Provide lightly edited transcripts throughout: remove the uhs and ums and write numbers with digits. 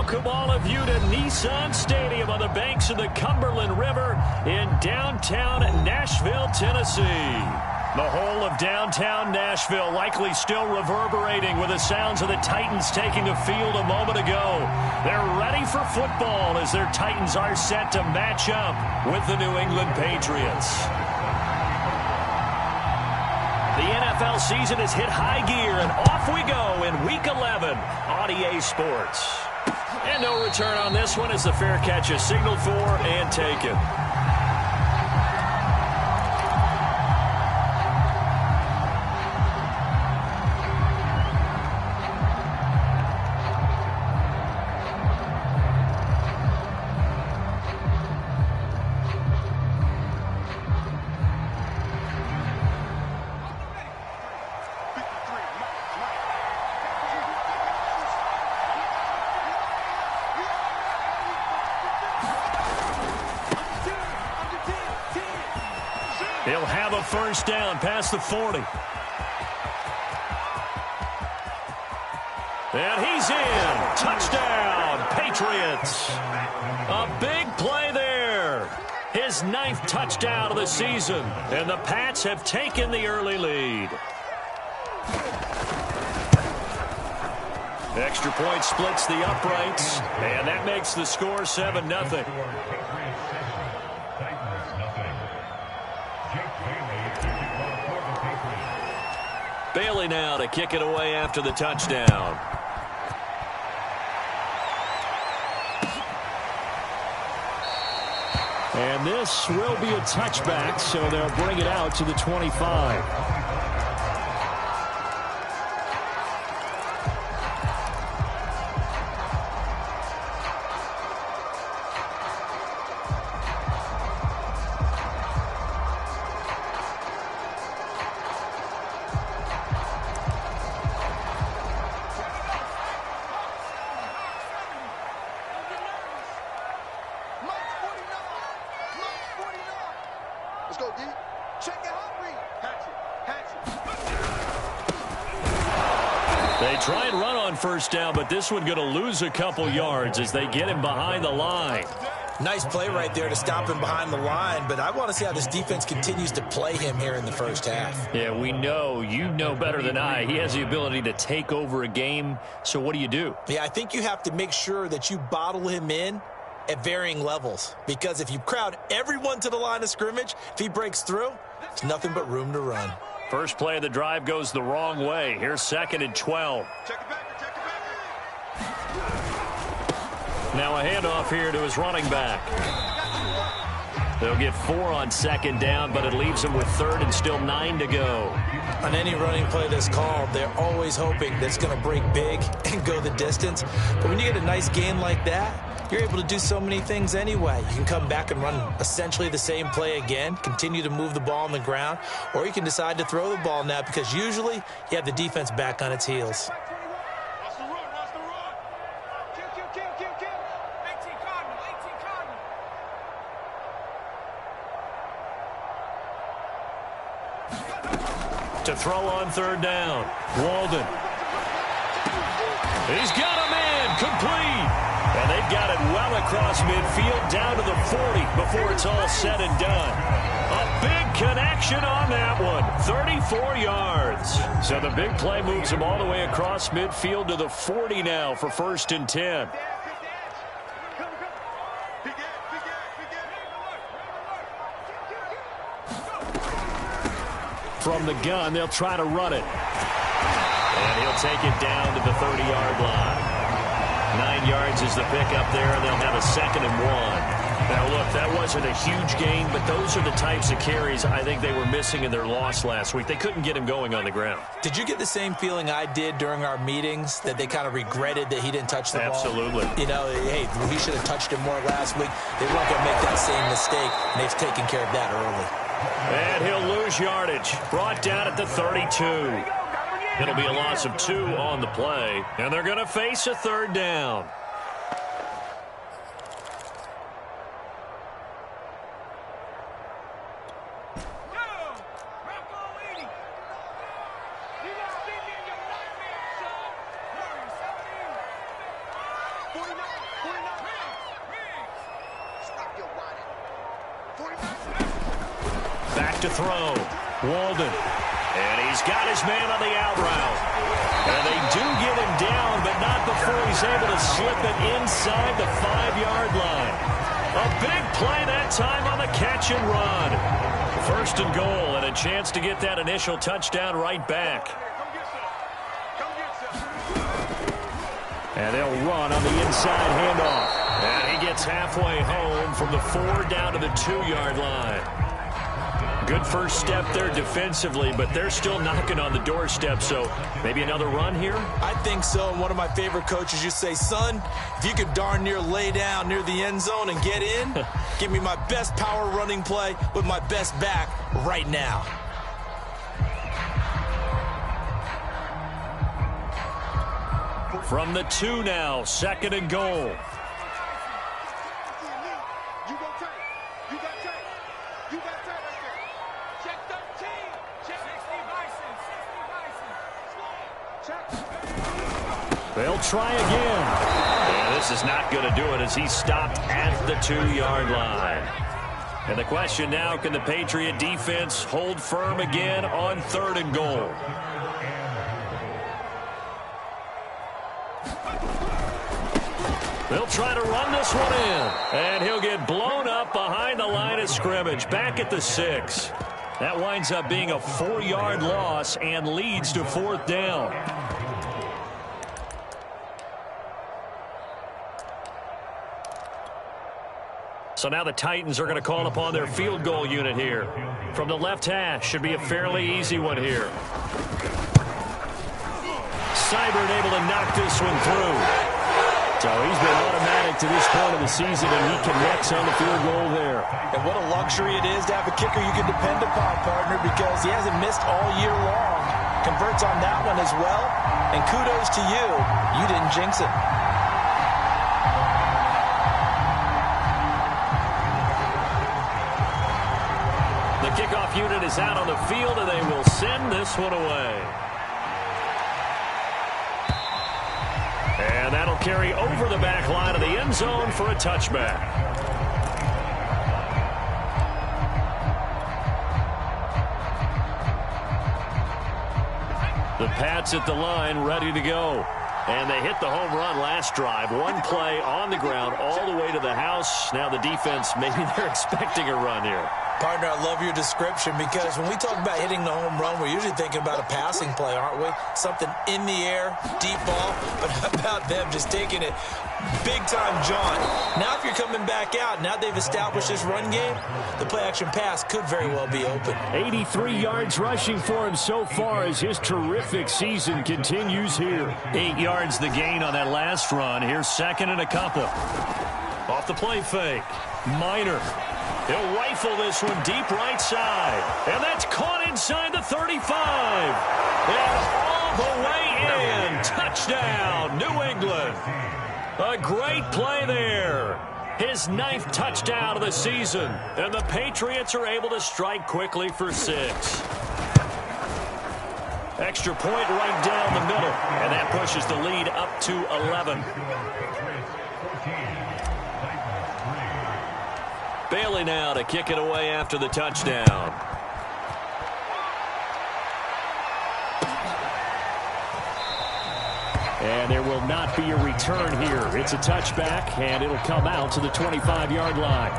Welcome all of you to Nissan Stadium on the banks of the Cumberland River in downtown Nashville, Tennessee. The whole of downtown Nashville likely still reverberating with the sounds of the Titans taking the field a moment ago. They're ready for football as their Titans are set to match up with the New England Patriots. The NFL season has hit high gear, and off we go in Week 11 on EA Sports. And no return on this one as the fair catch is signaled for and taken. He'll have a first down past the 40. And he's in. Touchdown, Patriots. A big play there. His 9th touchdown of the season. And the Pats have taken the early lead. Extra point splits the uprights. And that makes the score 7-0. Bailey now to kick it away after the touchdown. And this will be a touchback, so they'll bring it out to the 25. Let's go, D. Check it out, read. They try and run on first down, but this one going to lose a couple yards as they get him behind the line. Nice play right there to stop him behind the line, but I want to see how this defense continues to play him here in the first half. Yeah, we know. You know better than I. He has the ability to take over a game, so what do you do? Yeah, I think you have to make sure that you bottle him in at varying levels, because if you crowd everyone to the line of scrimmage, if he breaks through, there's nothing but room to run. First play of the drive goes the wrong way. Here's 2nd and 12. Now a handoff here to his running back. They'll get 4 on 2nd down, but it leaves them with 3rd and still 9 to go. On any running play that's called, they're always hoping that it's going to break big and go the distance. But when you get a nice gain like that, you're able to do so many things anyway. You can come back and run essentially the same play again, continue to move the ball on the ground, or you can decide to throw the ball now because usually you have the defense back on its heels. To throw on 3rd down, Walden. He's got a man complete. And they've got it well across midfield down to the 40 before it's all said and done. A big connection on that one. 34 yards. So the big play moves them all the way across midfield to the 40 now for 1st and 10. From the gun, they'll try to run it. And he'll take it down to the 30-yard line. 9 yards is the pickup there, and they'll have a 2nd and 1. Now, look, that wasn't a huge gain, but those are the types of carries I think they were missing in their loss last week. They couldn't get him going on the ground. Did you get the same feeling I did during our meetings, that they kind of regretted that he didn't touch the ball? Absolutely. You know, hey, he should have touched it more last week. They weren't going to make that same mistake, and they've taken care of that early. And he'll lose yardage. Brought down at the 32. It'll be a loss of 2 on the play, and they're going to face a 3rd down. back to throw. Walden. And he's got his man on the out route. And they do get him down, but not before he's able to slip it inside the 5-yard line. A big play that time on the catch and run. First and goal, and a chance to get that initial touchdown right back. And they'll run on the inside handoff. And he gets halfway home from the 4 down to the 2-yard line. Good first step there defensively, but they're still knocking on the doorstep, so maybe another run here? I think so. And one of my favorite coaches used to say, son, if you could darn near lay down near the end zone and get in, give me my best power running play with my best back right now. From the 2 now, 2nd and goal. They'll try again. Yeah, this is not going to do it as he's stopped at the 2-yard line. And the question now, can the Patriot defense hold firm again on 3rd and goal? They'll try to run this one in. And he'll get blown up behind the line of scrimmage, back at the 6. That winds up being a 4-yard loss and leads to 4th down. So now the Titans are going to call upon their field goal unit here. From the left hash, should be a fairly easy one here. Seibert able to knock this one through. So he's been automatic to this point of the season, and he connects on the field goal there. And what a luxury it is to have a kicker you can depend upon, partner, because he hasn't missed all year long. Converts on that one as well, and kudos to you. You didn't jinx it. The kickoff unit is out on the field, and they will send this one away. And that'll carry over the back line of the end zone for a touchback. The Pats at the line, ready to go. And they hit the home run last drive. One play on the ground all the way to the house. Now the defense, maybe they're expecting a run here. Partner, I love your description, because when we talk about hitting the home run, we're usually thinking about a passing play, aren't we? Something in the air, deep ball. But how about them just taking it big-time jaunt? Now if you're coming back out, now they've established this run game, the play-action pass could very well be open. 83 yards rushing for him so far as his terrific season continues here. 8 yards the gain on that last run. Here's 2nd and a couple. Off the play fake. Minor. He'll rifle this one deep right side. And that's caught inside the 35. And all the way in. Touchdown, New England. A great play there. His 9th touchdown of the season. And the Patriots are able to strike quickly for 6. Extra point right down the middle. And that pushes the lead up to 11. Bailey now to kick it away after the touchdown. And there will not be a return here. It's a touchback, and it'll come out to the 25-yard line.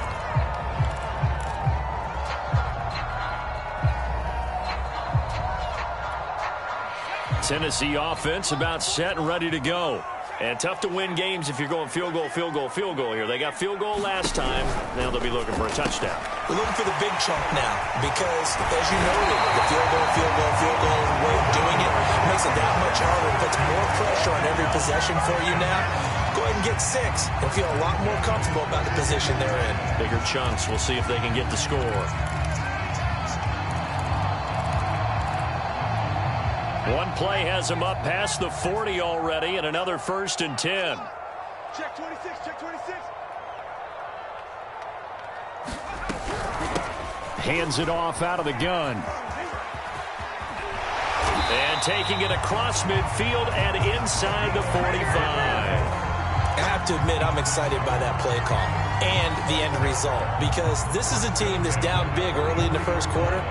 Tennessee offense about set and ready to go. And tough to win games if you're going field goal, field goal, field goal here. They got field goal last time. Now they'll be looking for a touchdown. We're looking for the big chunk now because, as you noted, the field goal way of doing it makes it that much harder. It puts more pressure on every possession for you now. Go ahead and get 6 and feel a lot more comfortable about the position they're in. Bigger chunks. We'll see if they can get the score. One play has him up past the 40 already, and another 1st and 10. Check 26, check 26. Hands it off out of the gun. And taking it across midfield and inside the 45. I have to admit, I'm excited by that play call. and the end result, because this is a team that's down big early in the first quarter,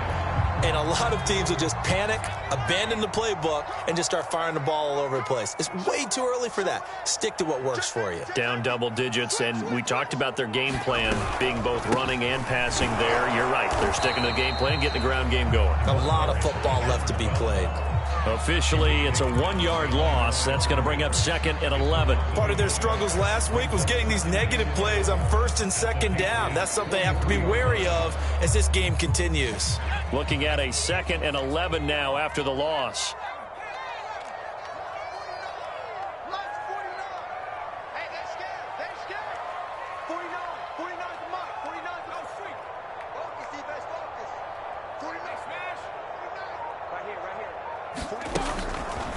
and a lot of teams will just panic, abandon the playbook, and just start firing the ball all over the place. It's way too early for that. Stick to what works for you. Down double digits, and we talked about their game plan being both running and passing there. You're right. They're sticking to the game plan, getting the ground game going. A lot of football left to be played. Officially, it's a 1-yard loss. That's going to bring up 2nd and 11. Part of their struggles last week was getting these negative plays on 1st and 2nd down. That's something they have to be wary of as this game continues. Looking at a 2nd and 11 now after the loss.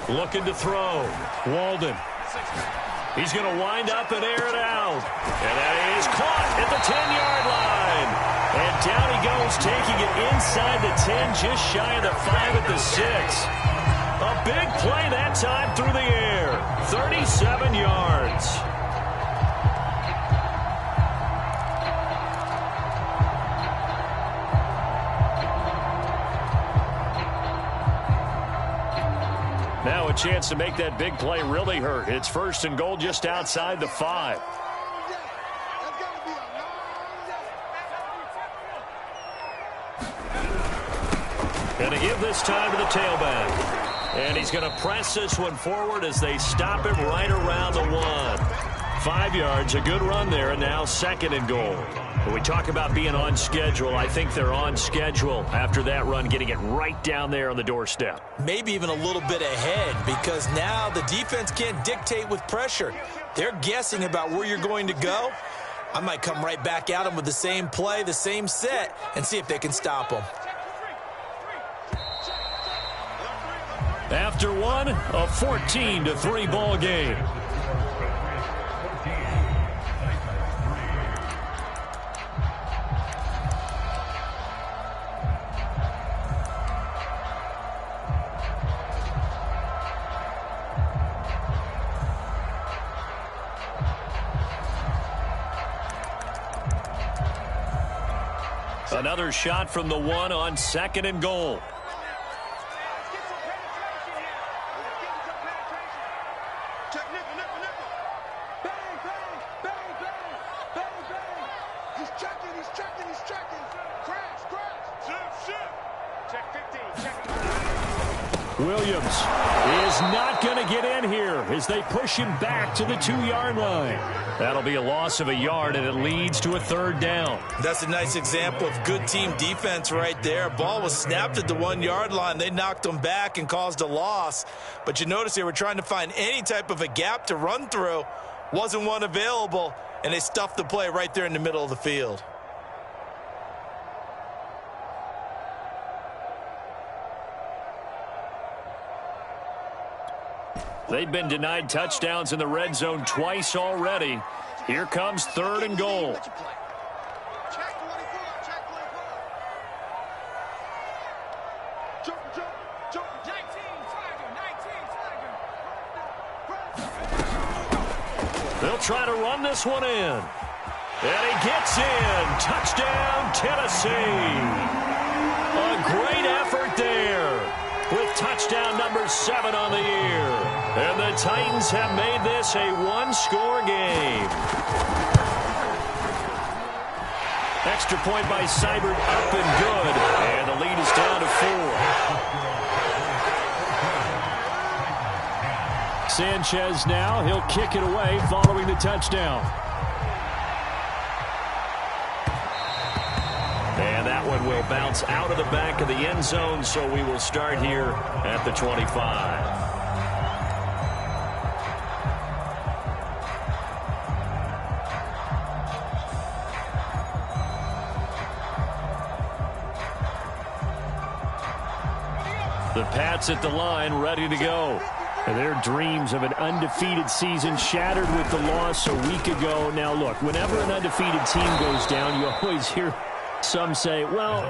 Looking to throw. Walden. He's going to wind up and air it out. And that is caught at the 10-yard line. And down he goes, taking it inside the 10, just shy of the 5 at the 6. A big play that time through the air. 37 yards. Now a chance to make that big play really hurt. It's 1st and goal just outside the 5. Going to give this time to the tailback. And he's going to press this one forward as they stop him right around the 1. 5 yards, a good run there, and now 2nd and goal. When we talk about being on schedule, I think they're on schedule after that run, getting it right down there on the doorstep. Maybe even a little bit ahead, because now the defense can't dictate with pressure. They're guessing about where you're going to go. I might come right back at them with the same play, the same set, and see if they can stop them. After one, a 14-3 ball game. Another shot from the 1 on 2nd and goal. Williams is not going to get in here as they push him back to the 2-yard line. That'll be a loss of a yard, and it leads to a 3rd down. That's a nice example of good team defense right there. Ball was snapped at the 1-yard line. They knocked them back and caused a loss. But you notice they were trying to find any type of a gap to run through. Wasn't one available, and they stuffed the play right there in the middle of the field. They've been denied touchdowns in the red zone twice already. Here comes 3rd and goal. They'll try to run this one in. And he gets in. Touchdown, Tennessee. A great effort there with touchdown number 7 on the year. And the Titans have made this a 1-score game. Extra point by Seibert, up and good. And the lead is down to 4. Sanchez now, he'll kick it away following the touchdown. And that one will bounce out of the back of the end zone, so we will start here at the 25. The Pats at the line, ready to go. And their dreams of an undefeated season shattered with the loss a week ago. Now, look, whenever an undefeated team goes down, you always hear Some say, well,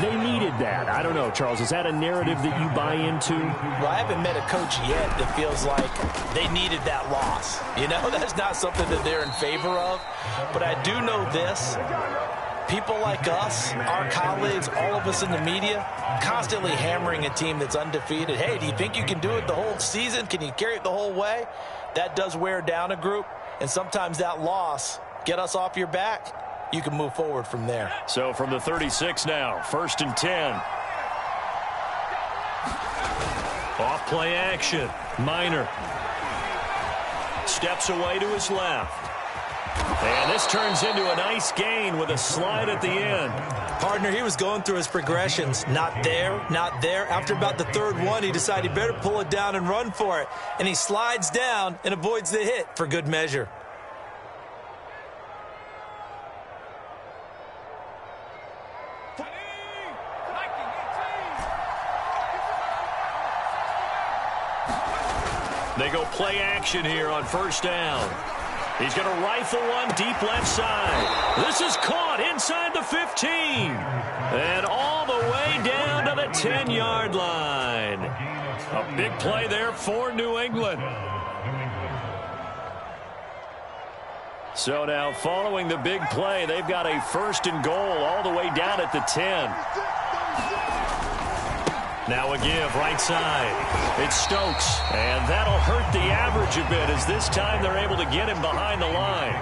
they needed that. I don't know, Charles. Is that a narrative that you buy into? Well, I haven't met a coach yet that feels like they needed that loss. You know, that's not something that they're in favor of. But I do know this. People like us, our colleagues, all of us in the media, constantly hammering a team that's undefeated. Hey, do you think you can do it the whole season? Can you carry it the whole way? That does wear down a group. And sometimes that loss, get us off your back, you can move forward from there. So from the 36 now, 1st and 10. Off play action. Minor steps away to his left. And this turns into a nice gain with a slide at the end. Partner, he was going through his progressions. Not there, not there. After about the third one, he decided he better pull it down and run for it. And he slides down and avoids the hit for good measure. They go play action here on 1st down. He's going to rifle one deep left side. This is caught inside the 15. And all the way down to the 10-yard line. A big play there for New England. So now following the big play, they've got a 1st and goal all the way down at the 10. Now a give right side. It's Stokes. And that'll hurt the average a bit as this time they're able to get him behind the line.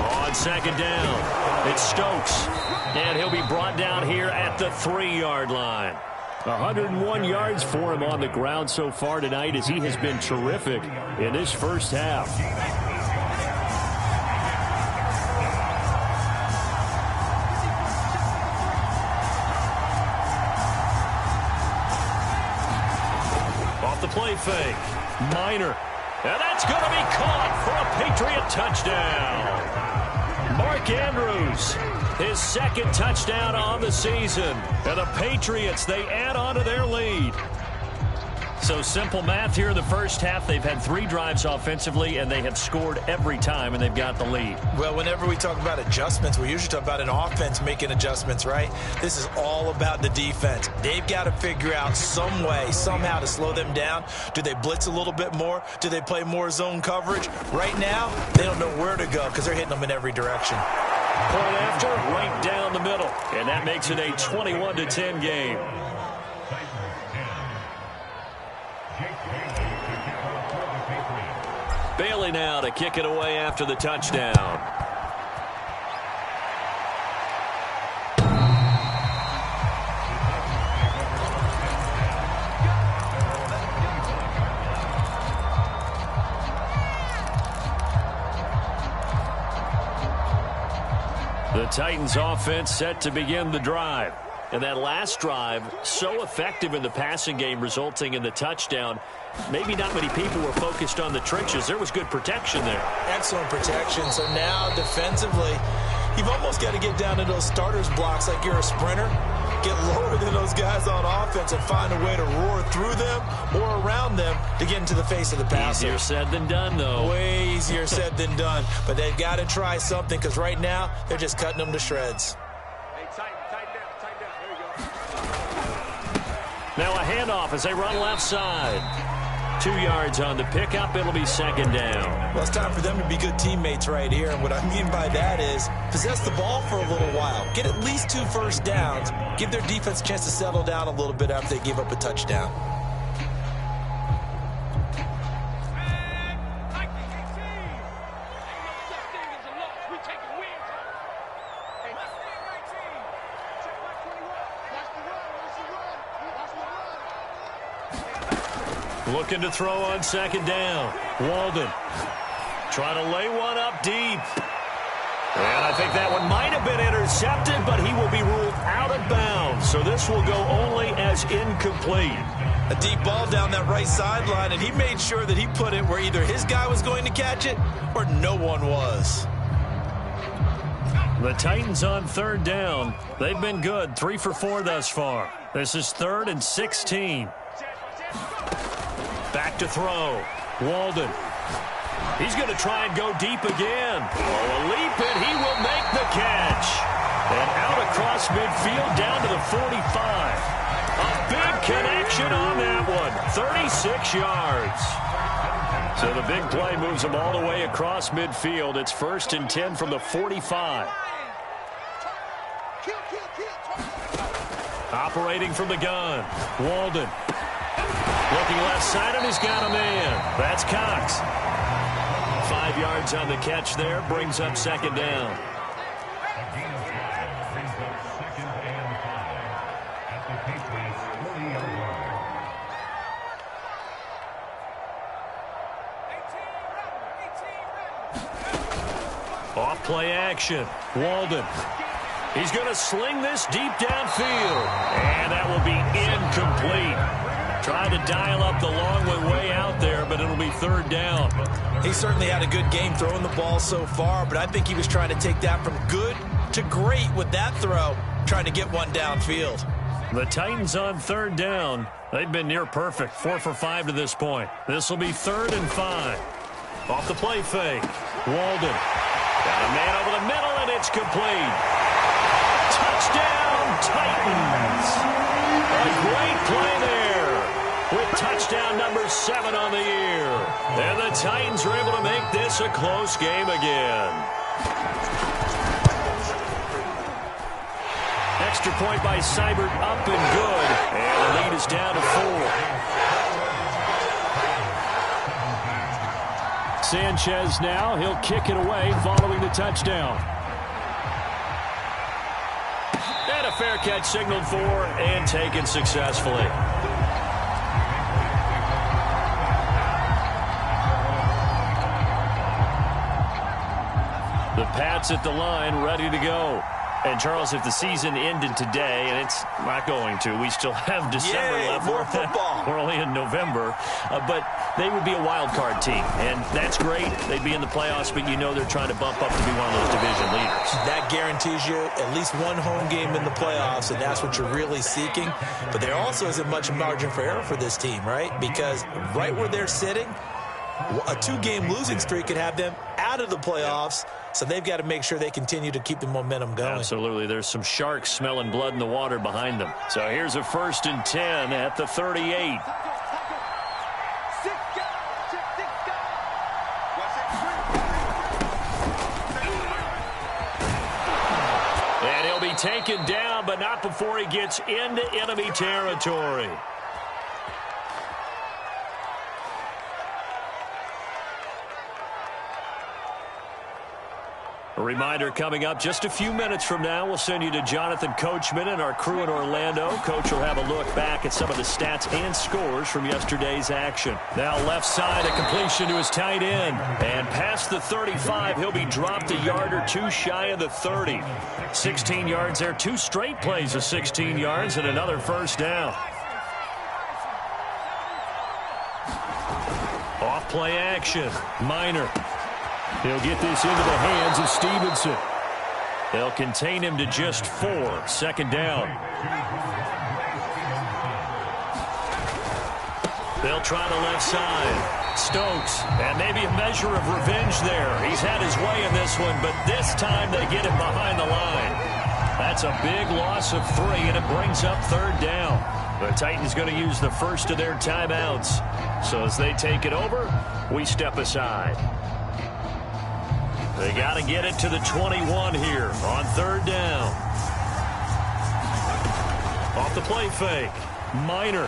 On 2nd down, it's Stokes. And he'll be brought down here at the 3-yard line. 101 yards for him on the ground so far tonight as he has been terrific in this first half. The play fake. Minor. And that's going to be caught for a Patriot touchdown. Mark Andrews, his 2nd touchdown on the season. And the Patriots, they add on to their lead. So simple math here in the first half. They've had 3 drives offensively, and they have scored every time, and they've got the lead. Well, whenever we talk about adjustments, we usually talk about an offense making adjustments, right? This is all about the defense. They've got to figure out some way, somehow to slow them down. Do they blitz a little bit more? Do they play more zone coverage? Right now, they don't know where to go because they're hitting them in every direction. Point after, right down the middle. And that makes it a 21-10 game. Bailey now to kick it away after the touchdown. The Titans offense set to begin the drive. And that last drive, so effective in the passing game, resulting in the touchdown. Maybe not many people were focused on the trenches. There was good protection there. Excellent protection. So now defensively, you've almost got to get down to those starters blocks like you're a sprinter. Get lower than those guys on offense and find a way to roar through them or around them to get into the face of the passer. Easier said than done, though. Way easier said than done. But they've got to try something because right now they're just cutting them to shreds. Now a handoff as they run left side. 2 yards on the pickup. It'll be 2nd down. Well, it's time for them to be good teammates right here. And what I mean by that is possess the ball for a little while. Get at least 2 first downs. Give their defense a chance to settle down a little bit after they give up a touchdown. Looking to throw on 2nd down. Walden trying to lay one up deep. And I think that one might have been intercepted, but he will be ruled out of bounds. So this will go only as incomplete. A deep ball down that right sideline, and he made sure that he put it where either his guy was going to catch it or no one was. The Titans on 3rd down. They've been good. 3 for 4 thus far. This is 3rd and 16. Back to throw. Walden. He's going to try and go deep again. Oh, a leap, and he will make the catch. And out across midfield down to the 45. A big connection on that one. 36 yards. So the big play moves them all the way across midfield. It's 1st and 10 from the 45. Operating from the gun, Walden. Looking left side, and he's got a man. That's Cox. 5 yards on the catch there, brings up 2nd down. Off play action, Walden. He's going to sling this deep downfield, and that will be incomplete. Trying to dial up the long way out there, but it'll be 3rd down. He certainly had a good game throwing the ball so far, but I think he was trying to take that from good to great with that throw, trying to get one downfield. The Titans on 3rd down. They've been near perfect, 4 for 5 to this point. This will be 3rd and 5. Off the play fake, Walden. Got a man over the middle, and it's complete. Touchdown, Titans. A great play there with touchdown number 7 on the year. And the Titans are able to make this a close game again. Extra point by Seibert, up and good. And the lead is down to 4. Sanchez now, he'll kick it away following the touchdown. And a fair catch signaled for and taken successfully. The Pats at the line, ready to go. And, Charles, if the season ended today, and it's not going to, we still have December left. More football. We're only in November. But they would be a wild card team, and that's great. They'd be in the playoffs, but you know they're trying to bump up to be one of those division leaders. That guarantees you at least one home game in the playoffs, and that's what you're really seeking. But there also isn't much margin for error for this team, right? Because right where they're sitting, a 2-game losing streak could have them out of the playoffs. So they've got to make sure they continue to keep the momentum going. Absolutely. There's some sharks smelling blood in the water behind them. So here's a 1st and 10 at the 38. And he'll be taken down, but not before he gets into enemy territory. A reminder coming up just a few minutes from now, we'll send you to Jonathan Coachman and our crew in Orlando. Coach will have a look back at some of the stats and scores from yesterday's action. Now left side, a completion to his tight end. And past the 35, he'll be dropped a yard or 2 shy of the 30. 16 yards there, 2 straight plays of 16 yards and another 1st down. Off play action, Minor. He'll get this into the hands of Stevenson. They'll contain him to just 4. 2nd down. They'll try the left side. Stokes, and maybe a measure of revenge there. He's had his way in this one, but this time they get him behind the line. That's a big loss of 3, and it brings up 3rd down. The Titans going to use the first of their timeouts. So as they take it over, we step aside. They got to get it to the 21 here on 3rd down. Off the play fake. Minor.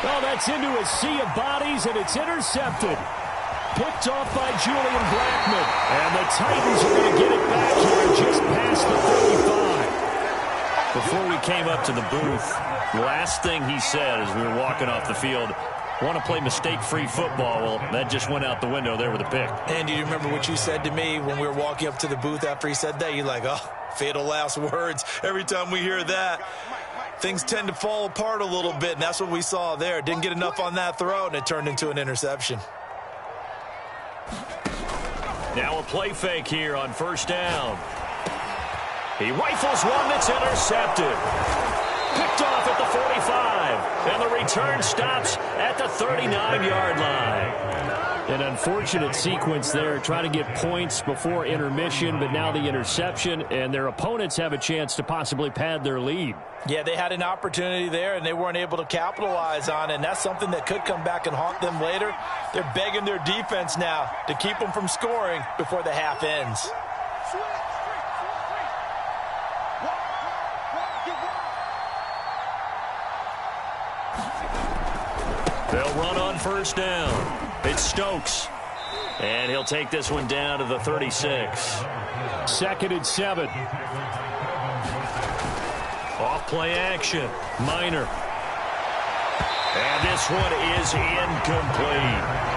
Oh, that's into a sea of bodies, and it's intercepted. Picked off by Julian Blackmon. And the Titans are going to get it back here just past the 35. Before we came up to the booth, the last thing he said as we were walking off the field, want to play mistake-free football. Well, that just went out the window there with a pick. And do you remember what you said to me when we were walking up to the booth after he said that? You're like, oh, fatal last words. Every time we hear that, things tend to fall apart a little bit, and that's what we saw there. Didn't get enough on that throw, and it turned into an interception. Now a play fake here on 1st down. He rifles one that's intercepted. Picked off at the 45. And the return stops at the 39-yard line. An unfortunate sequence there, trying to get points before intermission, but now the interception, and their opponents have a chance to possibly pad their lead. Yeah, they had an opportunity there, and they weren't able to capitalize on it, and that's something that could come back and haunt them later. They're begging their defense now to keep them from scoring before the half ends. They'll run on first down. It's Stokes. And he'll take this one down to the 36. 2nd and 7. Off play action. Minor. And this one is incomplete.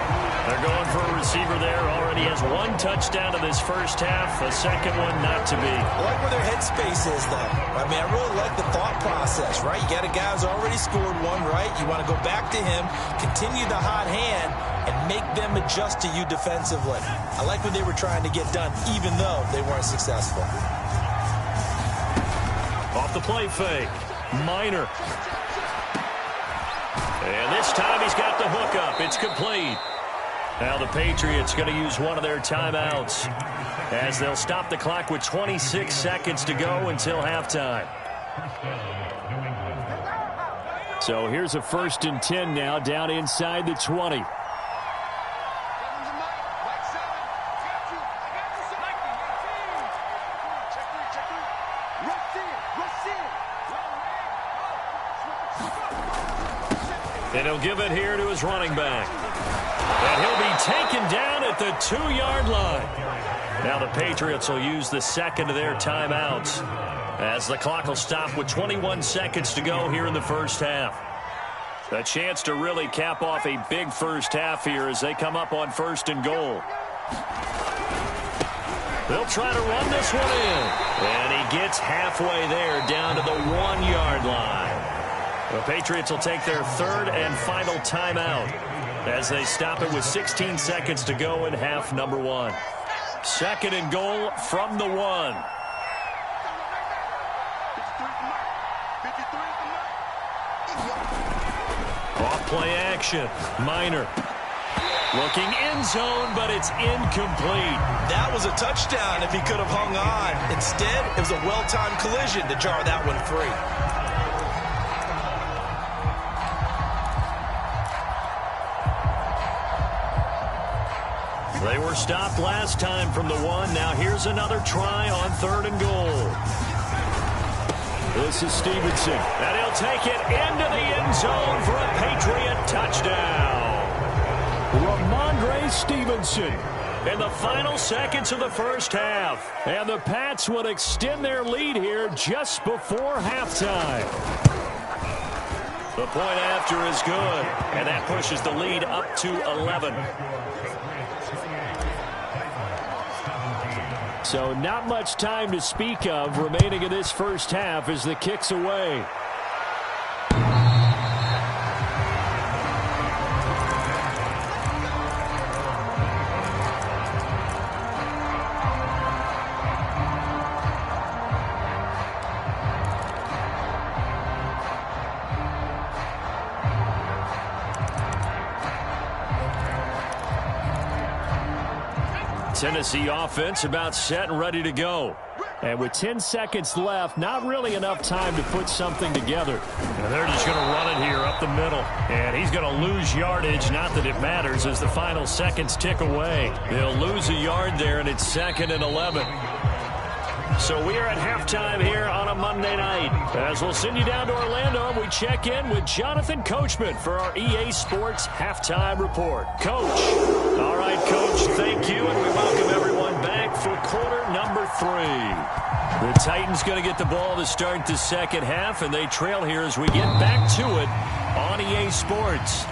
They're going for a receiver there. Already has 1 touchdown in this first half. A second one not to be. I like where their headspace is, though. I mean, I really like the thought process, right? You got a guy who's already scored one, right? You want to go back to him, continue the hot hand, and make them adjust to you defensively. I like what they were trying to get done, even though they weren't successful. Off the play fake. Minor. And this time he's got the hook up. It's complete. Now the Patriots going to use one of their timeouts as they'll stop the clock with 26 seconds to go until halftime. So here's a 1st and 10 now, down inside the 20. And he'll give it here to his running back. And he'll be taken down at the 2-yard line. Now the Patriots will use the second of their timeouts as the clock will stop with 21 seconds to go here in the first half. A chance to really cap off a big first half here as they come up on 1st and goal. They'll try to run this one in. And he gets halfway there down to the 1-yard line. The Patriots will take their 3rd and final timeout as they stop it with 16 seconds to go in half number 1. 2nd and goal from the 1. Off play action. Minor. Looking end zone, but it's incomplete. That was a touchdown if he could have hung on. Instead, it was a well-timed collision to jar that one free. They were stopped last time from the 1. Now here's another try on 3rd and goal. This is Stevenson. And he'll take it into the end zone for a Patriot touchdown. Ramondre Stevenson. In the final seconds of the first half. And the Pats would extend their lead here just before halftime. The point after is good. And that pushes the lead up to 11. So not much time to speak of remaining in this first half as the kick's away. Tennessee offense about set and ready to go. And with 10 seconds left, not really enough time to put something together. And they're just going to run it here up the middle. And he's going to lose yardage. Not that it matters as the final seconds tick away. They'll lose a yard there, and it's 2nd and 11. So we are at halftime here on a Monday night. As we'll send you down to Orlando, we check in with Jonathan Coachman for our EA Sports Halftime Report. Coach. All right, Coach, thank you, and we welcome everyone back for quarter number 3. The Titans going to get the ball to start the second half, and they trail here as we get back to it on EA Sports.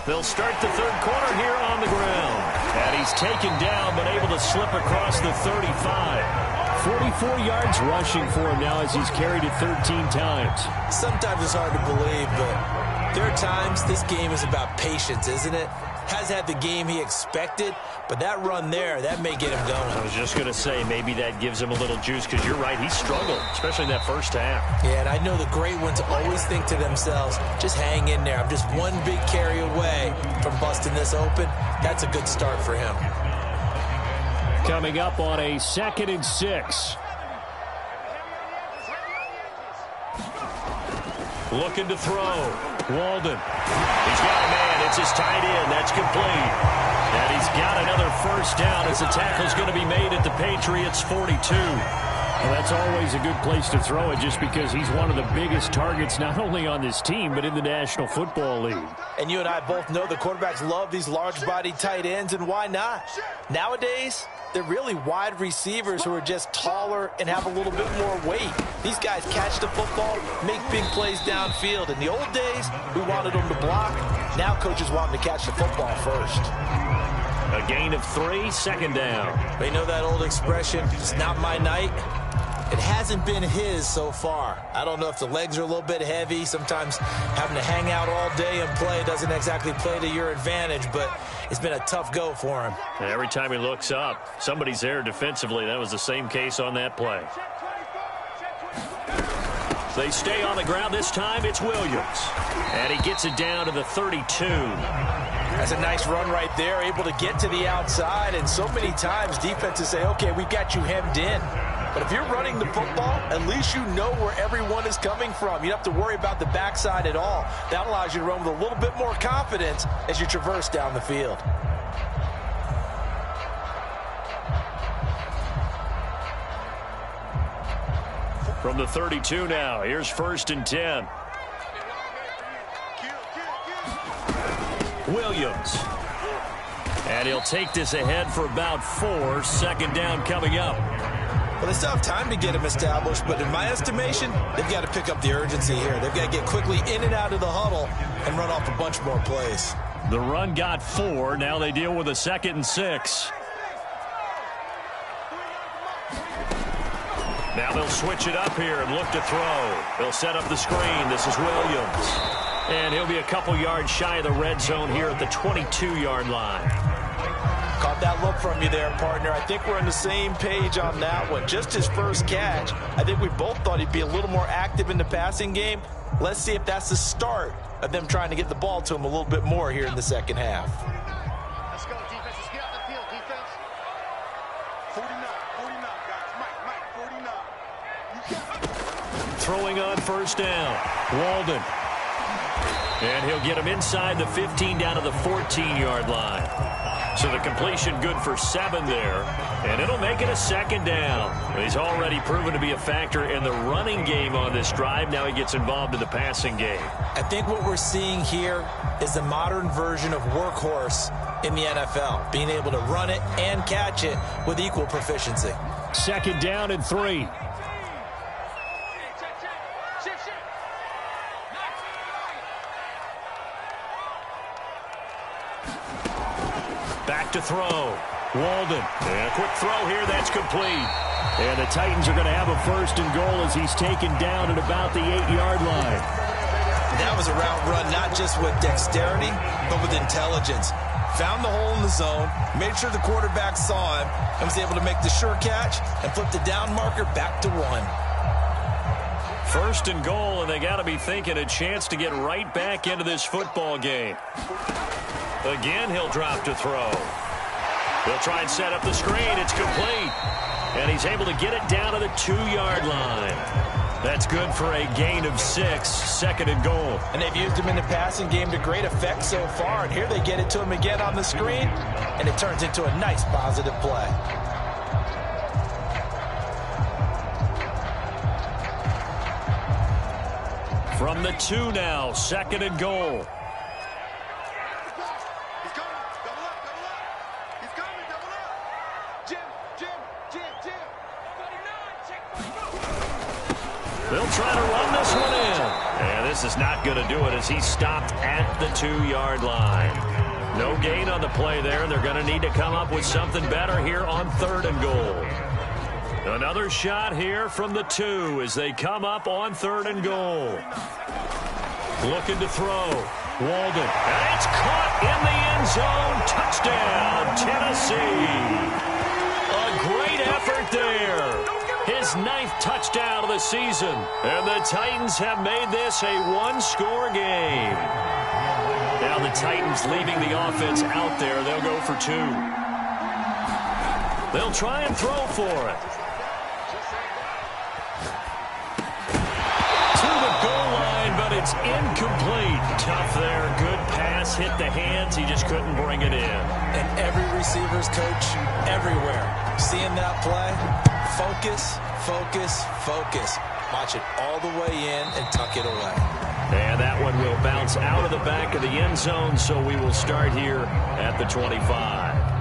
They'll start the third quarter here on the ground. And he's taken down but able to slip across the 35. 44 yards rushing for him now as he's carried it 13 times. Sometimes it's hard to believe, but there are times this game is about patience, isn't it? Has had the game he expected, but that run there, that may get him going. I was just going to say, maybe that gives him a little juice, because you're right, he struggled, especially in that first half. Yeah, and I know the great ones always think to themselves, just hang in there. I'm just one big carry away from busting this open. That's a good start for him. Coming up on a 2nd and 6. Looking to throw. Walden. He's got a man. It's his tight end. That's complete. And he's got another first down as the tackle's going to be made at the Patriots' 42. Well, that's always a good place to throw it just because he's one of the biggest targets not only on this team but in the National Football League. And you and I both know the quarterbacks love these large-bodied tight ends, and why not? Nowadays, they're really wide receivers who are just taller and have a little bit more weight. These guys catch the football, make big plays downfield. In the old days, we wanted them to block. Now coaches want them to catch the football first. A gain of 3, 2nd down. They know that old expression, it's not my night. It hasn't been his so far. I don't know if the legs are a little bit heavy. Sometimes having to hang out all day and play doesn't exactly play to your advantage, but it's been a tough go for him. And every time he looks up, somebody's there defensively. That was the same case on that play. They stay on the ground. This time it's Williams. And he gets it down to the 32. That's a nice run right there, able to get to the outside. And so many times defenses say, okay, we've got you hemmed in. But if you're running the football, at least you know where everyone is coming from. You don't have to worry about the backside at all. That allows you to run with a little bit more confidence as you traverse down the field. From the 32 now, here's 1st and 10. Williams. And he'll take this ahead for about 4. 2nd down coming up. Well, they still have time to get him established, but in my estimation, they've got to pick up the urgency here. They've got to get quickly in and out of the huddle and run off a bunch more plays. The run got 4. Now they deal with a 2nd and 6. Now they'll switch it up here and look to throw. They'll set up the screen. This is Williams. And he'll be a couple yards shy of the red zone here at the 22-yard line. Caught that look from you there, partner. I think we're on the same page on that one. Just his first catch. I think we both thought he'd be a little more active in the passing game. Let's see if that's the start of them trying to get the ball to him a little bit more here in the second half. Let's go, defense. Let's get out the field, defense. 49, 49, guys. Mike, 49. Throwing on 1st down. Walden. And he'll get him inside the 15 down to the 14-yard line. So the completion good for 7 there. And it'll make it a 2nd down. He's already proven to be a factor in the running game on this drive. Now he gets involved in the passing game. I think what we're seeing here is the modern version of workhorse in the NFL. Being able to run it and catch it with equal proficiency. 2nd down and 3. Back to throw. Walden. And a quick throw here. That's complete. And the Titans are going to have a 1st and goal as he's taken down at about the 8-yard line. That was a route run not just with dexterity, but with intelligence. Found the hole in the zone, made sure the quarterback saw him, and was able to make the sure catch and flip the down marker back to 1. 1st and goal, and they got to be thinking a chance to get right back into this football game. Again, he'll drop to throw. He'll try and set up the screen. It's complete. And he's able to get it down to the 2-yard line. That's good for a gain of 6, 2nd and goal. And they've used him in the passing game to great effect so far. And here they get it to him again on the screen, and it turns into a nice positive play. From the 2 now, 2nd and goal. They'll try to run this one in. And this is not going to do it as he's stopped at the 2-yard line. No gain on the play there. They're going to need to come up with something better here on 3rd and goal. Another shot here from the 2 as they come up on 3rd and goal. Looking to throw. Walden. And it's caught in the end zone. Touchdown, Tennessee. A great effort there. His 9th touchdown of the season. And the Titans have made this a one-score game. Now the Titans leaving the offense out there. They'll go for 2. They'll try and throw for it. To the goal line, but it's incomplete. Tough there. Good pass. Hit the hands. He just couldn't bring it in. And every receiver's coach everywhere. Seeing that play, focus, focus, focus. Watch it all the way in and tuck it away. And that one will bounce out of the back of the end zone, so we will start here at the 25.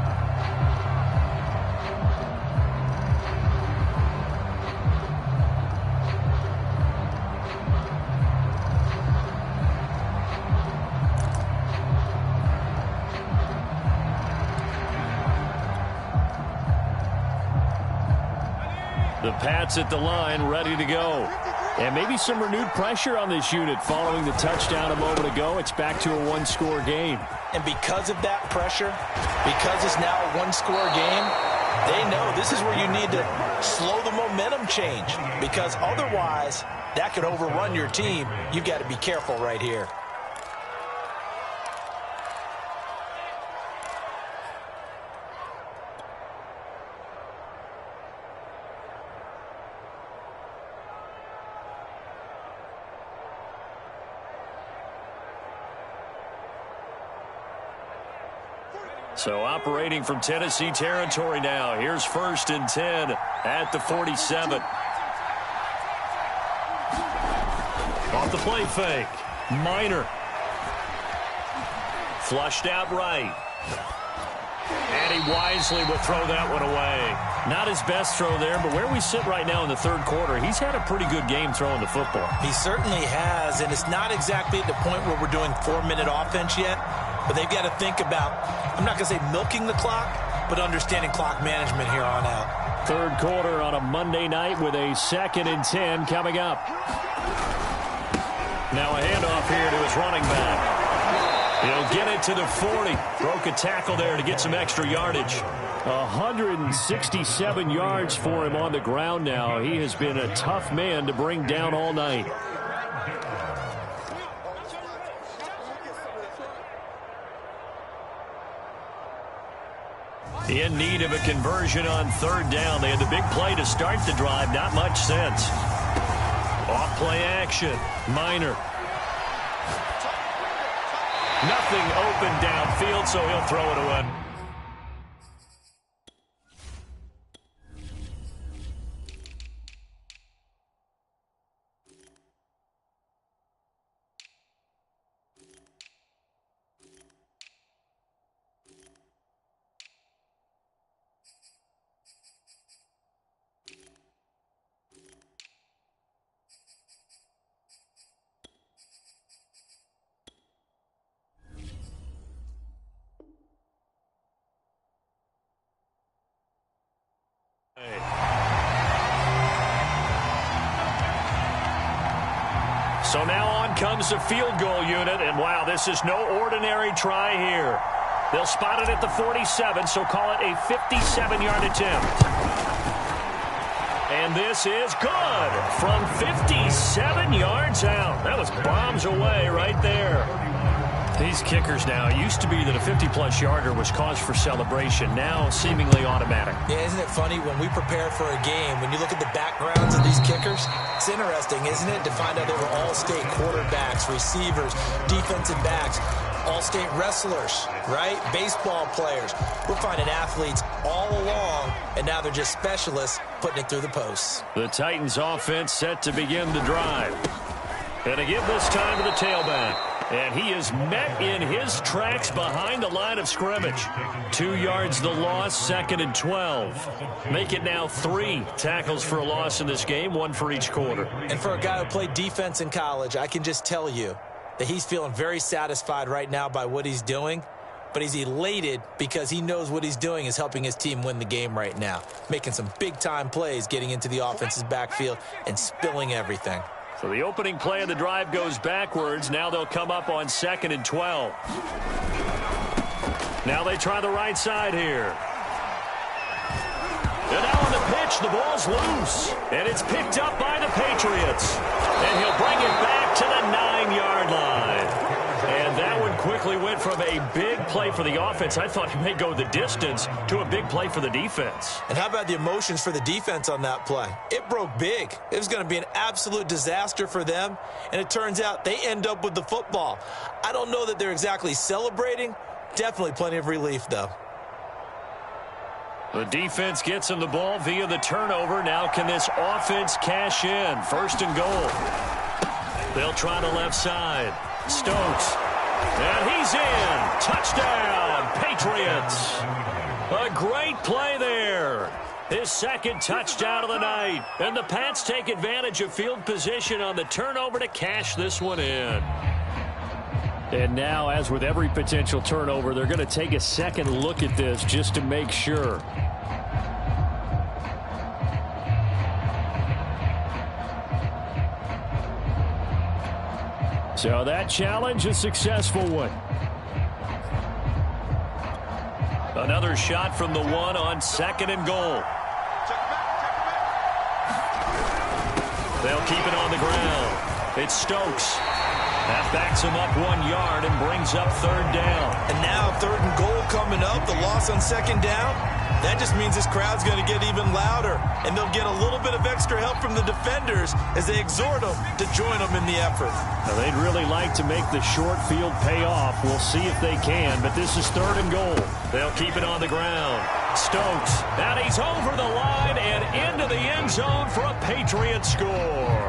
The Pats at the line, ready to go. And maybe some renewed pressure on this unit following the touchdown a moment ago. It's back to a one-score game. And because of that pressure, because it's now a one-score game, they know this is where you need to slow the momentum change. Because otherwise, that could overrun your team. You've got to be careful right here. So operating from Tennessee territory now. Here's 1st and 10 at the 47. Off the play fake. Minor. Flushed out right. And he wisely will throw that one away. Not his best throw there, but where we sit right now in the 3rd quarter, he's had a pretty good game throwing the football. He certainly has, and it's not exactly at the point where we're doing 4-minute offense yet. But they've got to think about, I'm not going to say milking the clock, but understanding clock management here on out. 3rd quarter on a Monday night with a 2nd and 10 coming up. Now a handoff here to his running back. He'll get it to the 40. Broke a tackle there to get some extra yardage. 167 yards for him on the ground now. He has been a tough man to bring down all night. In need of a conversion on 3rd down. They had the big play to start the drive. Not much sense. Off play action. Minor. Nothing open downfield, so he'll throw it away. So now on comes the field goal unit, and wow, this is no ordinary try here. They'll spot it at the 47, so call it a 57-yard attempt. And this is good from 57 yards out. That was bombs away right there. These kickers now, it used to be that a 50-plus yarder was cause for celebration. Now seemingly automatic. Yeah, isn't it funny when we prepare for a game, when you look at the backgrounds of these kickers, it's interesting, isn't it, to find out they were all-state quarterbacks, receivers, defensive backs, all-state wrestlers, right? Baseball players. We're finding athletes all along, and now they're just specialists putting it through the posts. The Titans offense set to begin the drive. And to give this time to the tailback. And he is met in his tracks behind the line of scrimmage. 2 yards the loss, 2nd and 12. Make it now 3 tackles for a loss in this game, 1 for each quarter. And for a guy who played defense in college, I can just tell you that he's feeling very satisfied right now by what he's doing. but he's elated because he knows what he's doing is helping his team win the game right now. Making some big-time plays, getting into the offense's backfield and spilling everything. So the opening play of the drive goes backwards. Now they'll come up on 2nd and 12. Now they try the right side here. And now on the pitch, the ball's loose. And it's picked up by the Patriots. And he'll bring it back to the 9-yard line. And that one quickly went from a big play for the offense, I thought he may go the distance, to a big play for the defense. And how about the emotions for the defense on that play? It broke big. It was going to be an absolute disaster for them. And it turns out they end up with the football. I don't know that they're exactly celebrating. Definitely plenty of relief, though. The defense gets him the ball via the turnover. Now can this offense cash in? 1st and goal. They'll try the left side. Stokes. And he's in. Touchdown, Patriots. A great play there. His 2nd touchdown of the night. And the Pats take advantage of field position on the turnover to cash this one in. And now, as with every potential turnover, they're going to take a second look at this just to make sure. So that challenge, a successful one. Another shot from the 1 on 2nd and goal. They'll keep it on the ground. It's Stokes. That backs him up 1 yard and brings up 3rd down. And now 3rd and goal coming up. The loss on 2nd down. That just means this crowd's going to get even louder. And they'll get a little bit of extra help from the defenders as they exhort them to join them in the effort. Now, they'd really like to make the short field pay off. We'll see if they can, but this is 3rd and goal. They'll keep it on the ground. Stokes, and he's over the line and into the end zone for a Patriot score.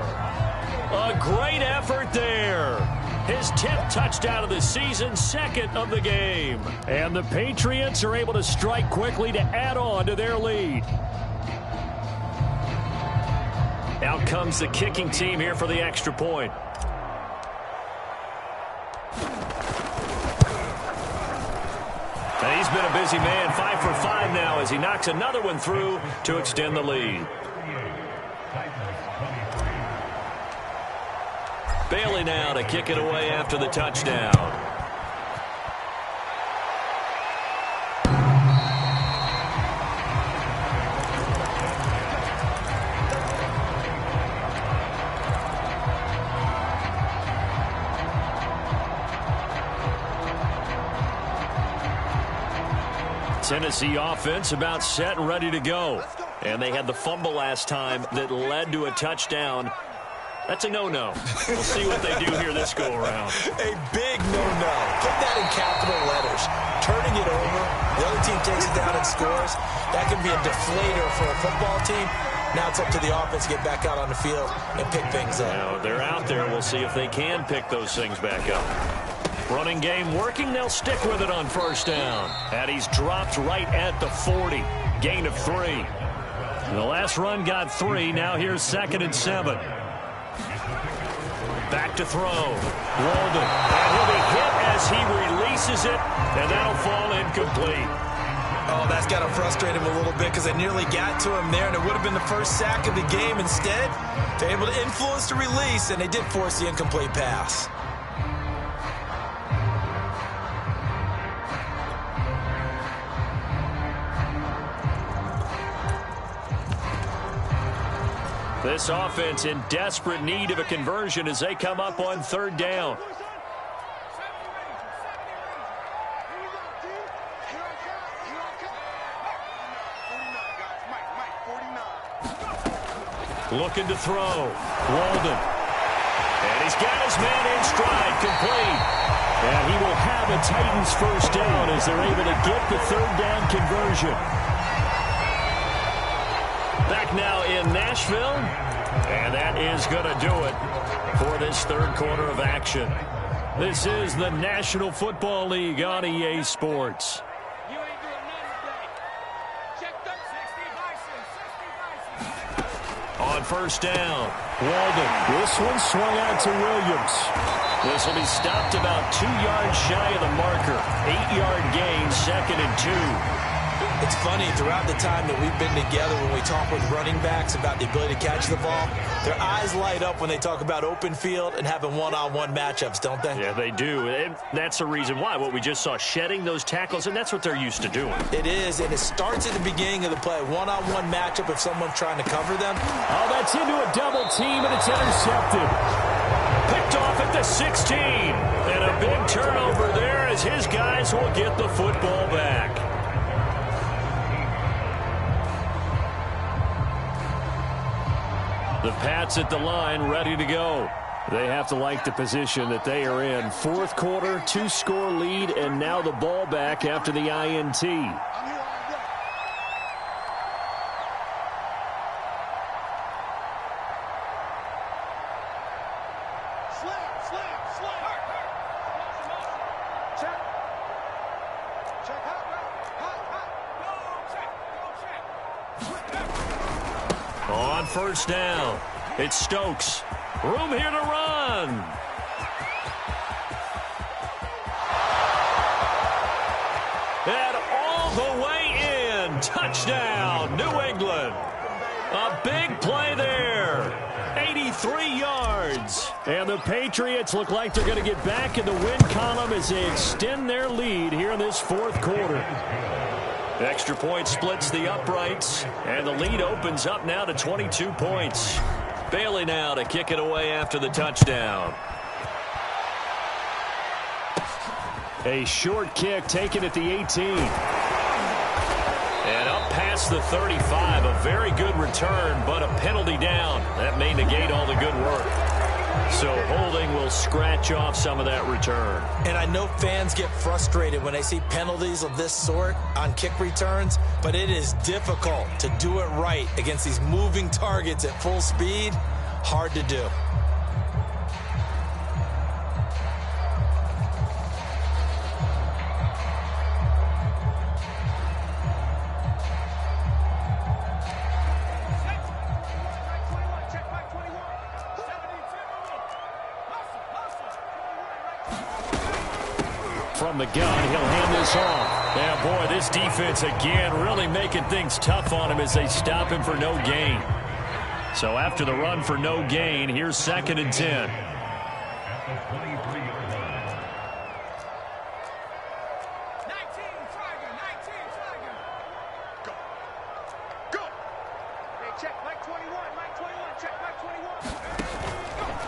A great effort there. His 10th touchdown of the season, 2nd of the game. And the Patriots are able to strike quickly to add on to their lead. Out comes the kicking team here for the extra point. And he's been a busy man, 5 for 5 now as he knocks another one through to extend the lead. Bailey now to kick it away after the touchdown. Tennessee offense about set and ready to go. And they had the fumble last time that led to a touchdown. That's a no-no. We'll see what they do here this go-around. A big no-no. Put that in capital letters. Turning it over, the other team takes it down and scores. That can be a deflator for a football team. Now it's up to the offense to get back out on the field and pick things up. Now, they're out there. We'll see if they can pick those things back up. Running game working. They'll stick with it on 1st down. And he's dropped right at the 40. Gain of 3. The last run got 3. Now here's 2nd and 7. Back to throw. Walden. And he'll be hit as he releases it. And that'll fall incomplete. Oh, that's got to frustrate him a little bit because they nearly got to him there, and it would have been the first sack of the game. Instead, they're able to influence the release, and they did force the incomplete pass. This offense in desperate need of a conversion as they come up on 3rd down. Looking to throw. Walden. And he's got his man in stride, complete. And he will have a Titans 1st down as they're able to get the 3rd down conversion. Back now in Nashville, and that is going to do it for this 3rd quarter of action. This is the National Football League on EA Sports. On On first down, Walden. This one swung out to Williams. This will be stopped about 2 yards shy of the marker. 8-yard gain, 2nd and 2. It's funny, throughout the time that we've been together, when we talk with running backs about the ability to catch the ball, their eyes light up when they talk about open field and having one-on-one matchups, don't they? Yeah, they do. And that's the reason why. What we just saw, shedding those tackles, and that's what they're used to doing. It is, and it starts at the beginning of the play. One-on-one matchup if someone's trying to cover them. Oh, that's into a double team, and it's intercepted. Picked off at the 16. And a big turnover there as his guys will get the football back. The Pats at the line, ready to go. They have to like the position that they are in. 4th quarter, 2-score lead, and now the ball back after the INT. On first down, it's Stokes. Room here to run. And all the way in. Touchdown, New England. A big play there. 83 yards. And the Patriots look like they're going to get back in the win column as they extend their lead here in this 4th quarter. Extra point splits the uprights, and the lead opens up now to 22 points. Bailey now to kick it away after the touchdown. A short kick taken at the 18. And up past the 35, a very good return, but a penalty down. That may negate all the good work. So holding will scratch off some of that return. And I know fans get frustrated when they see penalties of this sort on kick returns, but it is difficult to do it right against these moving targets at full speed. Hard to do. From the gun, he'll hand this off. Yeah, boy, this defense again really making things tough on him as they stop him for no gain. So after the run for no gain, here's 2nd and 10.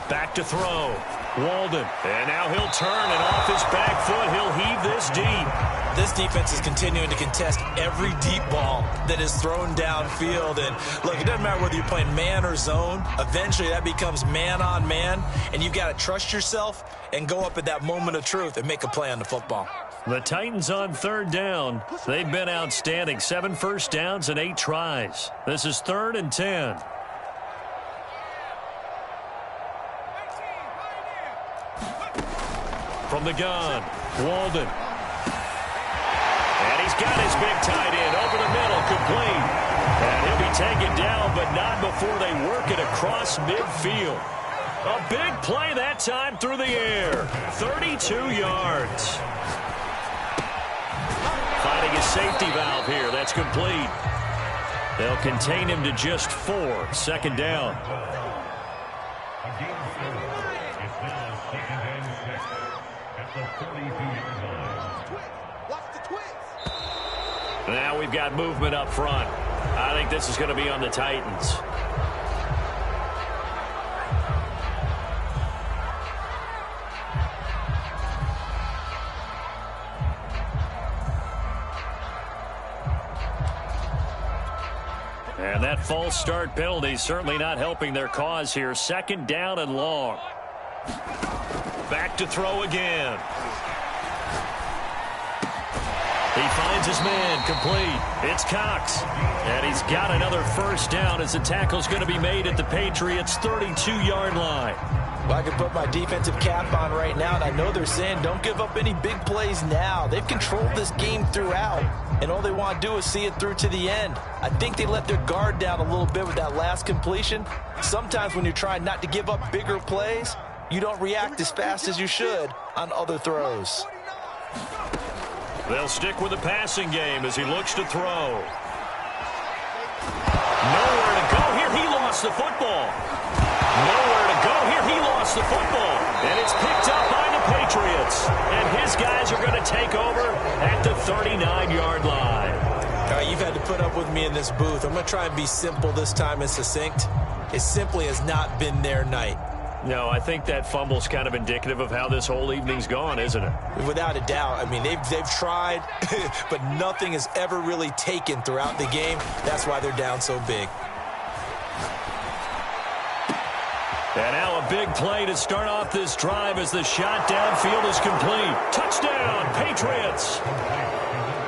Back to throw. Walden. And now he'll turn, and off his back foot, he'll heave this deep. This defense is continuing to contest every deep ball that is thrown downfield. And look, it doesn't matter whether you're playing man or zone. Eventually that becomes man on man, and you've got to trust yourself and go up at that moment of truth and make a play on the football. The Titans on 3rd down. They've been outstanding. 7 first downs and 8 tries. This is 3rd and 10. From the gun, Walden. And he's got his big tight end over the middle, complete. And he'll be taken down, but not before they work it across midfield. A big play that time through the air. 32 yards. Finding a safety valve here. That's complete. They'll contain him to just 4. 2nd down. Now we've got movement up front. I think this is going to be on the Titans. And that false start penalty certainly not helping their cause here. 2nd down and long. Back to throw again. He finds his man, complete. It's Cox. And he's got another first down as the tackle's going to be made at the Patriots' 32-yard line. Well, I can put my defensive cap on right now, and I know they're saying don't give up any big plays now. They've controlled this game throughout, and all they want to do is see it through to the end. I think they let their guard down a little bit with that last completion. Sometimes when you're trying not to give up bigger plays, you don't react as fast as you should on other throws. They'll stick with the passing game as he looks to throw. Nowhere to go here. He lost the football. Nowhere to go here. He lost the football. And it's picked up by the Patriots. And his guys are going to take over at the 39-yard line. All right, you've had to put up with me in this booth. I'm going to try and be simple this time and succinct. It simply has not been their night. No, I think that fumble's kind of indicative of how this whole evening's gone, isn't it? Without a doubt. I mean, they've tried, but nothing is ever really taken throughout the game. That's why they're down so big. And now a big play to start off this drive as the shot downfield is complete. Touchdown, Patriots!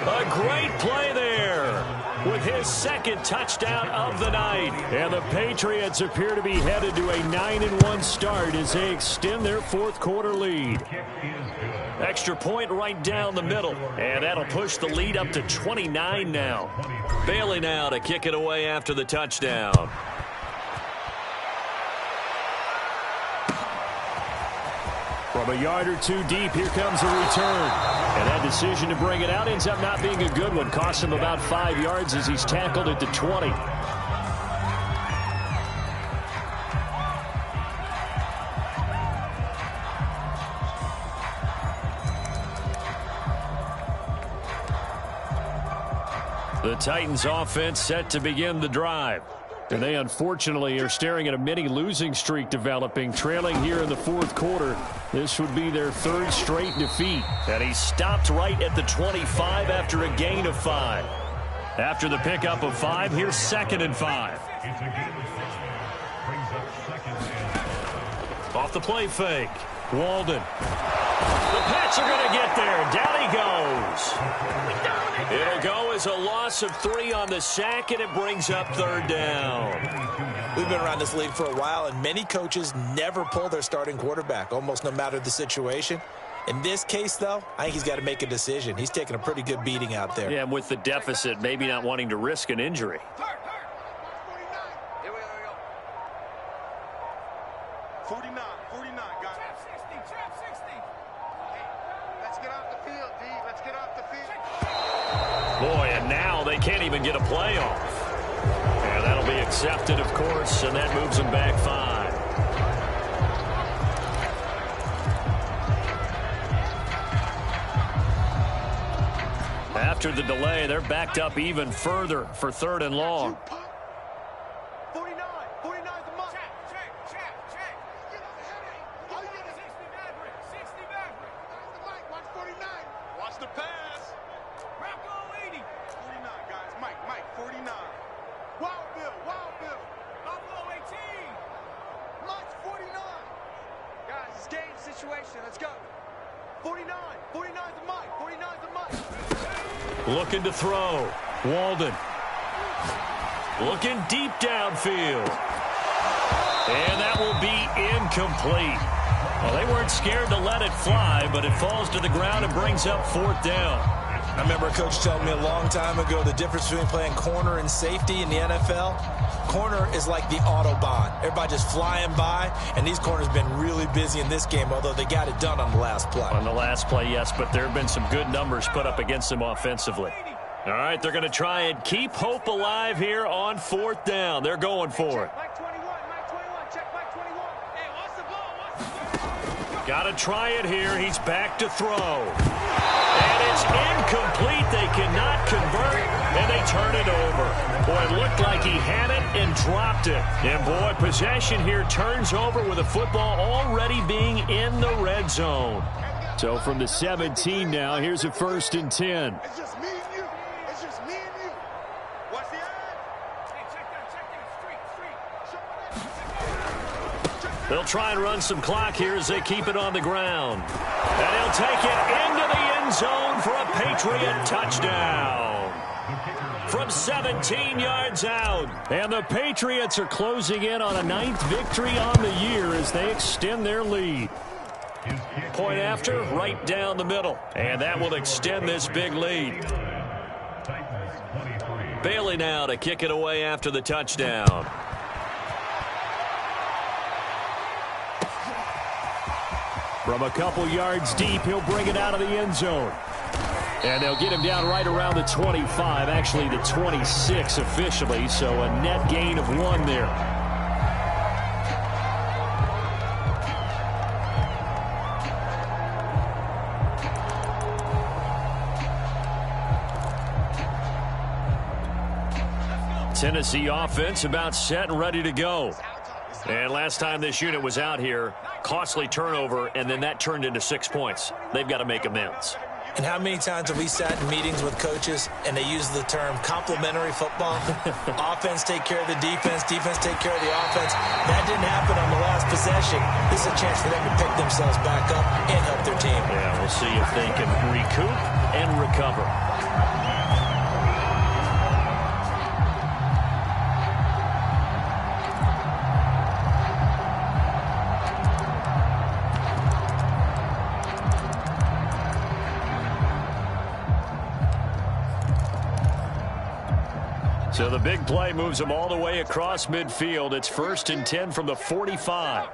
A great play there with his second touchdown of the night. And the Patriots appear to be headed to a 9-1 start as they extend their fourth quarter lead. Extra point right down the middle. And that'll push the lead up to 29 now. Bailey now to kick it away after the touchdown. From a yard or two deep, here comes a return. And that decision to bring it out ends up not being a good one. Costs him about 5 yards as he's tackled at the 20. The Titans offense set to begin the drive. And they unfortunately are staring at a mini losing streak developing, trailing here in the fourth quarter. This would be their third straight defeat. And he stopped right at the 25 after a gain of 5. After the pickup of 5, here's 2nd and 5. Off the play fake. Walden. The Pats are going to get there. Down he goes. It'll go as a loss of 3 on the sack, and it brings up 3rd down. We've been around this league for a while, and many coaches never pull their starting quarterback, almost no matter the situation. In this case, though, I think he's got to make a decision. He's taking a pretty good beating out there. Yeah, and with the deficit, maybe not wanting to risk an injury. Here we go. 49, guys. Trap 60. Hey, let's get off the field, D. Let's get off the field. Boy, and now they can't even get a play off. And that'll be accepted, of course, and that moves them back 5. After the delay, they're backed up even further for 3rd and long. 49 the mark. Check. 60 Maverick. Watch 49. Watch the pass. Rocco 80. 49, guys. Mike, 49. Wild Bill. Buffalo 18. Mike's 49. Guys, it's game situation. Let's go. 49 the Mike. 49 the Mike. Looking to throw. Walden. Looking deep downfield. And that will be incomplete. Well, they weren't scared to let it fly, but it falls to the ground and brings up 4th down. I remember a coach telling me a long time ago the difference between playing corner and safety in the NFL. Corner is like the Autobahn. Everybody just flying by, and these corners have been really busy in this game, although they got it done on the last play. On the last play, yes, but there have been some good numbers put up against them offensively. All right, they're going to try and keep hope alive here on 4th down. They're going for it. Mike 21. Check Mike 21. Hey, watch the ball. Got to try it here. He's back to throw. And it's incomplete. They cannot convert, and they turn it over. Boy, it looked like he had it and dropped it. And, boy, possession here turns over with the football already being in the red zone. So from the 17 now, here's a 1st and 10. It's just me and you. Watch the eye. Hey, check that. Street. They'll try and run some clock here as they keep it on the ground. And he'll take it into the end zone for a Patriot touchdown. from 17 yards out. And the Patriots are closing in on a 9th victory on the year as they extend their lead. Point after, right down the middle. And that will extend this big lead. Bailey now to kick it away after the touchdown. From a couple yards deep, he'll bring it out of the end zone. And they'll get him down right around the 25, actually the 26 officially, so a net gain of 1 there. Tennessee offense about set and ready to go. And last time this unit was out here, costly turnover, and then that turned into 6 points. They've got to make amends. And how many times have we sat in meetings with coaches and they use the term complementary football? Offense take care of the defense, defense take care of the offense. That didn't happen on the last possession. This is a chance for them to pick themselves back up and help their team. Yeah, we'll see if they can recoup and recover. So the big play moves them all the way across midfield. It's 1st and 10 from the 45.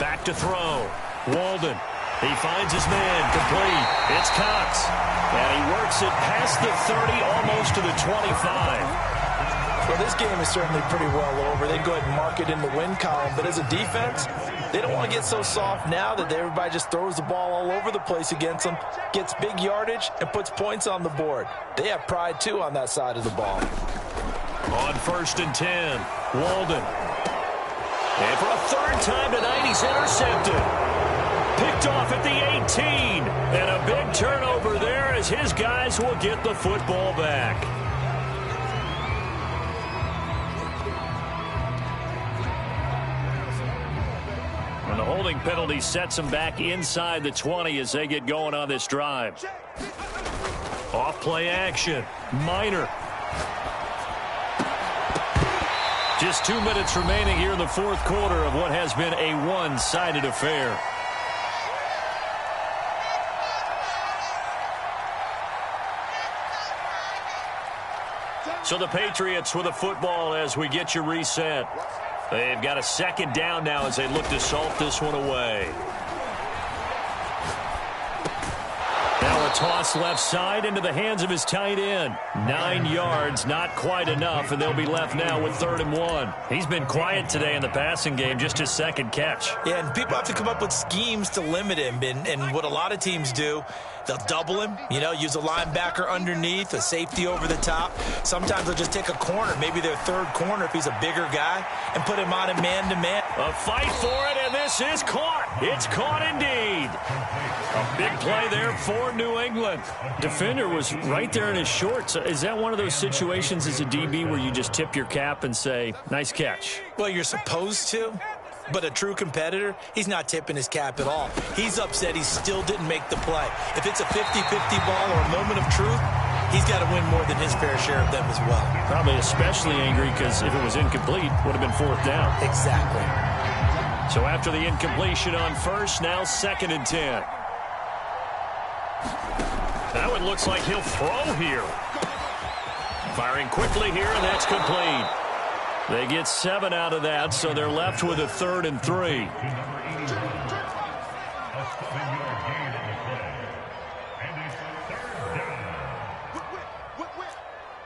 Back to throw. Walden. He finds his man. Complete. It's Cox. And he works it past the 30, almost to the 25. Well, this game is certainly pretty well over. They'd go ahead and mark it in the win column. But as a defense, they don't want to get so soft now that everybody just throws the ball all over the place against them, gets big yardage, and puts points on the board. They have pride, too, on that side of the ball. On 1st and 10, Walden. And for a 3rd time tonight, he's intercepted. Picked off at the 18. And a big turnover there as his guys will get the football back. And the holding penalty sets them back inside the 20 as they get going on this drive. Off play action. Minor. Just 2 minutes remaining here in the 4th quarter of what has been a one-sided affair. So the Patriots with a football as we get you reset. They've got a 2nd down now as they look to salt this one away. Now a toss left side into the hands of his tight end. 9 yards, not quite enough, and they'll be left now with 3rd and 1. He's been quiet today in the passing game, just his 2nd catch. Yeah, and people have to come up with schemes to limit him, and what a lot of teams do, they'll double him, use a linebacker underneath, a safety over the top. Sometimes they'll just take a corner, maybe their 3rd corner if he's a bigger guy, and put him on a man-to-man. A fight for it, and this is caught. It's caught indeed. A big play there for New England. Defender was right there in his shorts. Is that one of those situations as a DB where you just tip your cap and say, nice catch? Well, you're supposed to. But a true competitor, he's not tipping his cap at all. He's upset he still didn't make the play. If it's a 50-50 ball or a moment of truth, he's got to win more than his fair share of them as well. Probably especially angry because if it was incomplete, it would have been 4th down. Exactly. So after the incompletion on 1st, now 2nd and 10. Now it looks like he'll throw here. Firing quickly here, and that's complete. They get 7 out of that, so they're left with a 3rd and 3.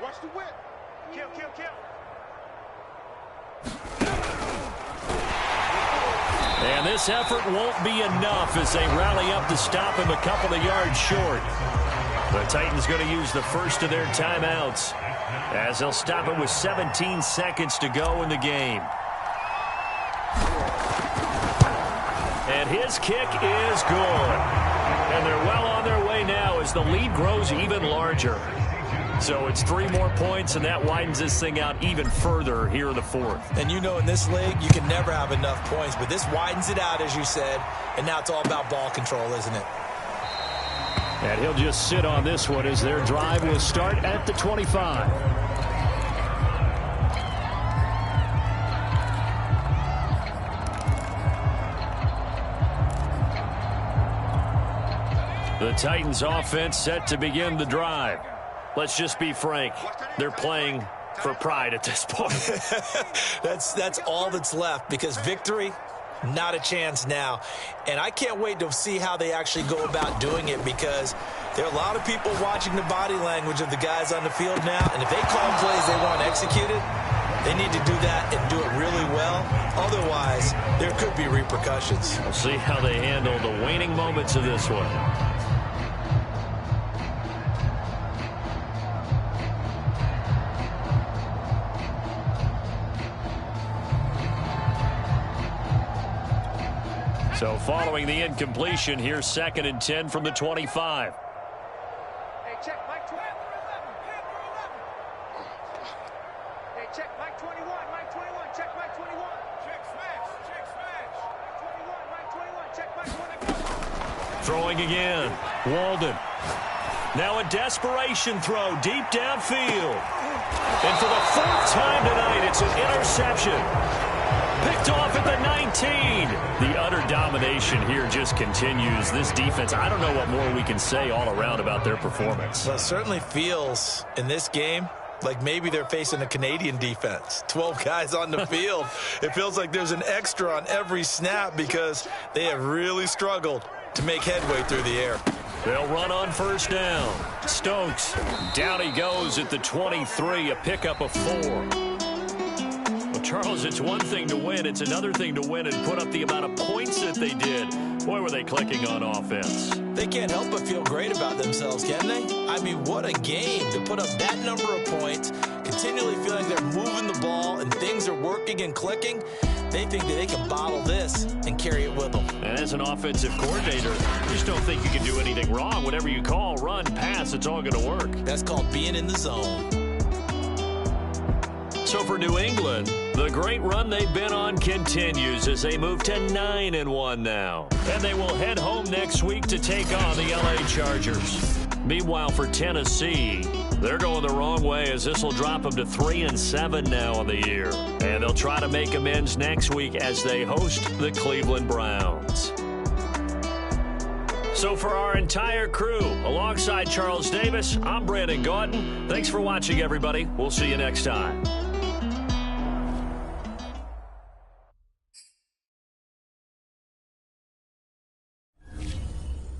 Watch the whip. Kill. And this effort won't be enough as they rally up to stop him a couple of yards short. The Titans going to use the first of their timeouts as they'll stop it with 17 seconds to go in the game. And his kick is good. And they're well on their way now as the lead grows even larger. So it's 3 more points, and that widens this thing out even further here in the fourth. And you know in this league, you can never have enough points, but this widens it out, as you said, and now it's all about ball control, isn't it? And he'll just sit on this one as their drive will start at the 25. The Titans offense set to begin the drive. Let's just be frank. They're playing for pride at this point. That's all that's left, because victory, not a chance now. And I can't wait to see how they actually go about doing it, because there are a lot of people watching the body language of the guys on the field now. And if they call plays they want executed, they need to do that and do it really well. Otherwise, there could be repercussions. We'll see how they handle the waning moments of this one. So following the incompletion, here's 2nd and 10 from the 25. Hey, check Mike 12. Hey, check Mike 21. Mike 21. Check Mike 21. Check smash. Check smash. Mike 21. Mike 21. Check Mike 21. Throwing again. Walden. Now a desperation throw deep downfield. And for the 4th time tonight, it's an interception. Picked off at the 19. The utter domination here just continues. This defense, I don't know what more we can say all around about their performance. Well, it certainly feels in this game like maybe they're facing a Canadian defense. 12 guys on the field. It feels like there's an extra on every snap, because they have really struggled to make headway through the air. They'll run on 1st down. Stokes, down he goes at the 23, a pickup of 4. Charles, it's one thing to win. It's another thing to win and put up the amount of points that they did. Boy, were they clicking on offense. They can't help but feel great about themselves, can they? I mean, what a game to put up that number of points, continually feeling they're moving the ball and things are working and clicking. They think that they can bottle this and carry it with them. And as an offensive coordinator, you just don't think you can do anything wrong. Whatever you call, run, pass, it's all going to work. That's called being in the zone. So for New England, the great run they've been on continues as they move to 9-1 now. And they will head home next week to take on the LA Chargers. Meanwhile, for Tennessee, they're going the wrong way, as this will drop them to 3-7 now on the year. And they'll try to make amends next week as they host the Cleveland Browns. So for our entire crew, alongside Charles Davis, I'm Brandon Gaudin. Thanks for watching, everybody. We'll see you next time.